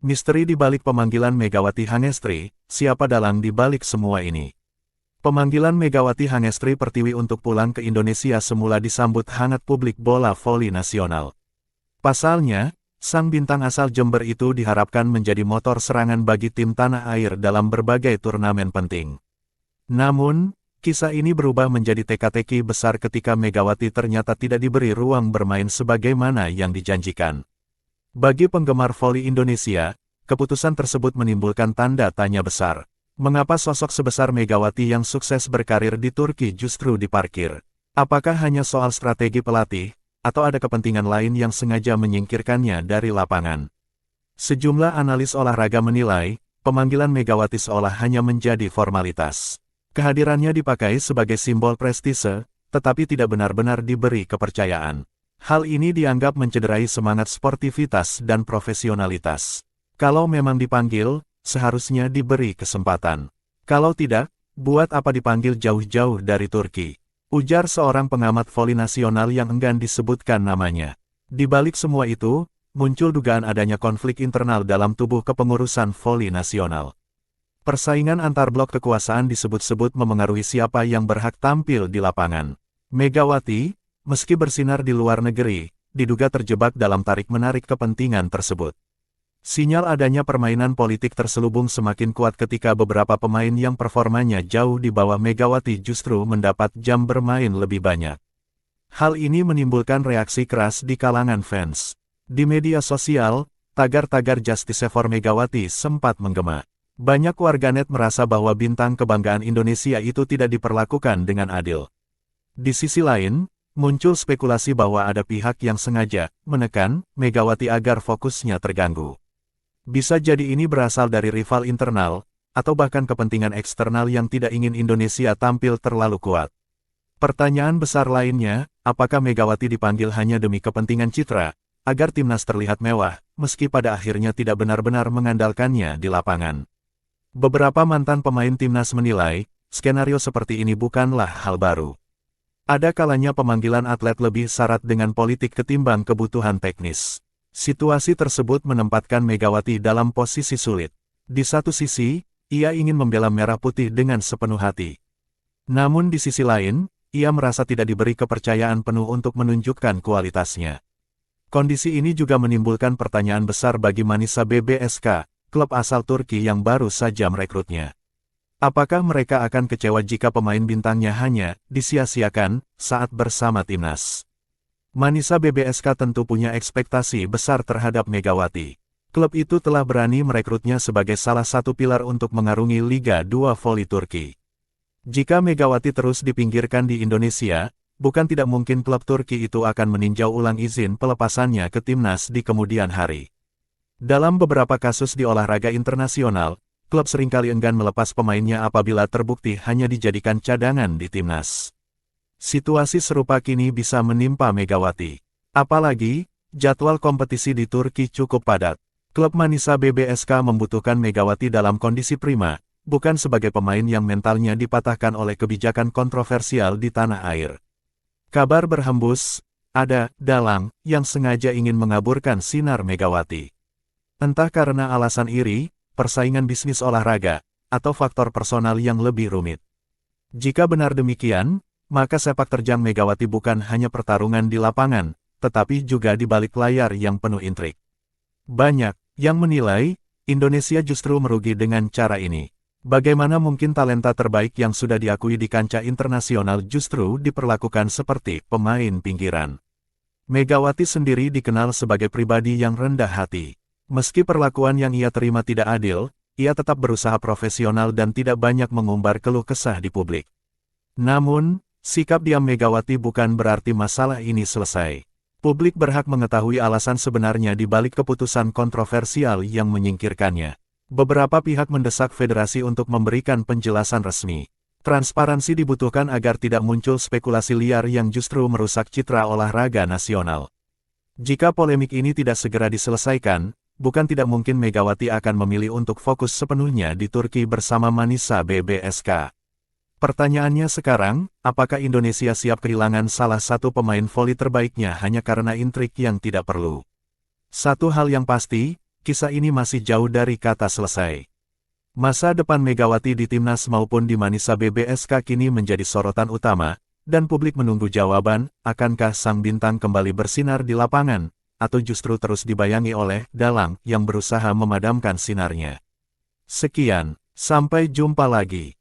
Misteri di balik pemanggilan Megawati Hangestri, siapa dalang di balik semua ini? Pemanggilan Megawati Hangestri Pertiwi untuk pulang ke Indonesia semula disambut hangat publik bola voli nasional. Pasalnya, sang bintang asal Jember itu diharapkan menjadi motor serangan bagi tim tanah air dalam berbagai turnamen penting. Namun, kisah ini berubah menjadi teka-teki besar ketika Megawati ternyata tidak diberi ruang bermain sebagaimana yang dijanjikan. Bagi penggemar voli Indonesia, keputusan tersebut menimbulkan tanda tanya besar. Mengapa sosok sebesar Megawati yang sukses berkarir di Turki justru diparkir? Apakah hanya soal strategi pelatih, atau ada kepentingan lain yang sengaja menyingkirkannya dari lapangan? Sejumlah analis olahraga menilai, pemanggilan Megawati seolah hanya menjadi formalitas. Kehadirannya dipakai sebagai simbol prestise, tetapi tidak benar-benar diberi kepercayaan. Hal ini dianggap mencederai semangat sportivitas dan profesionalitas. Kalau memang dipanggil, seharusnya diberi kesempatan. Kalau tidak, buat apa dipanggil jauh-jauh dari Turki? Ujar seorang pengamat voli nasional yang enggan disebutkan namanya. Di balik semua itu, muncul dugaan adanya konflik internal dalam tubuh kepengurusan voli nasional. Persaingan antar blok kekuasaan disebut-sebut memengaruhi siapa yang berhak tampil di lapangan. Megawati, meski bersinar di luar negeri, diduga terjebak dalam tarik-menarik kepentingan tersebut. Sinyal adanya permainan politik terselubung semakin kuat ketika beberapa pemain yang performanya jauh di bawah Megawati justru mendapat jam bermain lebih banyak. Hal ini menimbulkan reaksi keras di kalangan fans. Di media sosial, tagar-tagar Justice for Megawati sempat menggema. Banyak warganet merasa bahwa bintang kebanggaan Indonesia itu tidak diperlakukan dengan adil. Di sisi lain, muncul spekulasi bahwa ada pihak yang sengaja menekan Megawati agar fokusnya terganggu. Bisa jadi ini berasal dari rival internal, atau bahkan kepentingan eksternal yang tidak ingin Indonesia tampil terlalu kuat. Pertanyaan besar lainnya, apakah Megawati dipanggil hanya demi kepentingan citra, agar timnas terlihat mewah, meski pada akhirnya tidak benar-benar mengandalkannya di lapangan. Beberapa mantan pemain timnas menilai, skenario seperti ini bukanlah hal baru. Ada kalanya pemanggilan atlet lebih syarat dengan politik ketimbang kebutuhan teknis. Situasi tersebut menempatkan Megawati dalam posisi sulit. Di satu sisi, ia ingin membela merah putih dengan sepenuh hati. Namun di sisi lain, ia merasa tidak diberi kepercayaan penuh untuk menunjukkan kualitasnya. Kondisi ini juga menimbulkan pertanyaan besar bagi Manisa BBSK, klub asal Turki yang baru saja merekrutnya. Apakah mereka akan kecewa jika pemain bintangnya hanya disia-siakan saat bersama timnas? Manisa BBSK tentu punya ekspektasi besar terhadap Megawati. Klub itu telah berani merekrutnya sebagai salah satu pilar untuk mengarungi Liga 2 Voli Turki. Jika Megawati terus dipinggirkan di Indonesia, bukan tidak mungkin klub Turki itu akan meninjau ulang izin pelepasannya ke timnas di kemudian hari. Dalam beberapa kasus di olahraga internasional, klub seringkali enggan melepas pemainnya apabila terbukti hanya dijadikan cadangan di timnas. Situasi serupa kini bisa menimpa Megawati. Apalagi, jadwal kompetisi di Turki cukup padat. Klub Manisa BBSK membutuhkan Megawati dalam kondisi prima, bukan sebagai pemain yang mentalnya dipatahkan oleh kebijakan kontroversial di tanah air. Kabar berhembus, ada dalang yang sengaja ingin mengaburkan sinar Megawati. Entah karena alasan iri, persaingan bisnis olahraga, atau faktor personal yang lebih rumit. Jika benar demikian, maka sepak terjang Megawati bukan hanya pertarungan di lapangan, tetapi juga di balik layar yang penuh intrik. Banyak yang menilai, Indonesia justru merugi dengan cara ini. Bagaimana mungkin talenta terbaik yang sudah diakui di kancah internasional justru diperlakukan seperti pemain pinggiran? Megawati sendiri dikenal sebagai pribadi yang rendah hati. Meski perlakuan yang ia terima tidak adil, ia tetap berusaha profesional dan tidak banyak mengumbar keluh kesah di publik. Namun, sikap diam Megawati bukan berarti masalah ini selesai. Publik berhak mengetahui alasan sebenarnya di balik keputusan kontroversial yang menyingkirkannya. Beberapa pihak mendesak federasi untuk memberikan penjelasan resmi. Transparansi dibutuhkan agar tidak muncul spekulasi liar yang justru merusak citra olahraga nasional. Jika polemik ini tidak segera diselesaikan, bukan tidak mungkin Megawati akan memilih untuk fokus sepenuhnya di Turki bersama Manisa BBSK. Pertanyaannya sekarang, apakah Indonesia siap kehilangan salah satu pemain voli terbaiknya hanya karena intrik yang tidak perlu? Satu hal yang pasti, kisah ini masih jauh dari kata selesai. Masa depan Megawati di Timnas maupun di Manisa BBSK kini menjadi sorotan utama, dan publik menunggu jawaban, akankah sang bintang kembali bersinar di lapangan, atau justru terus dibayangi oleh dalang yang berusaha memadamkan sinarnya. Sekian, sampai jumpa lagi.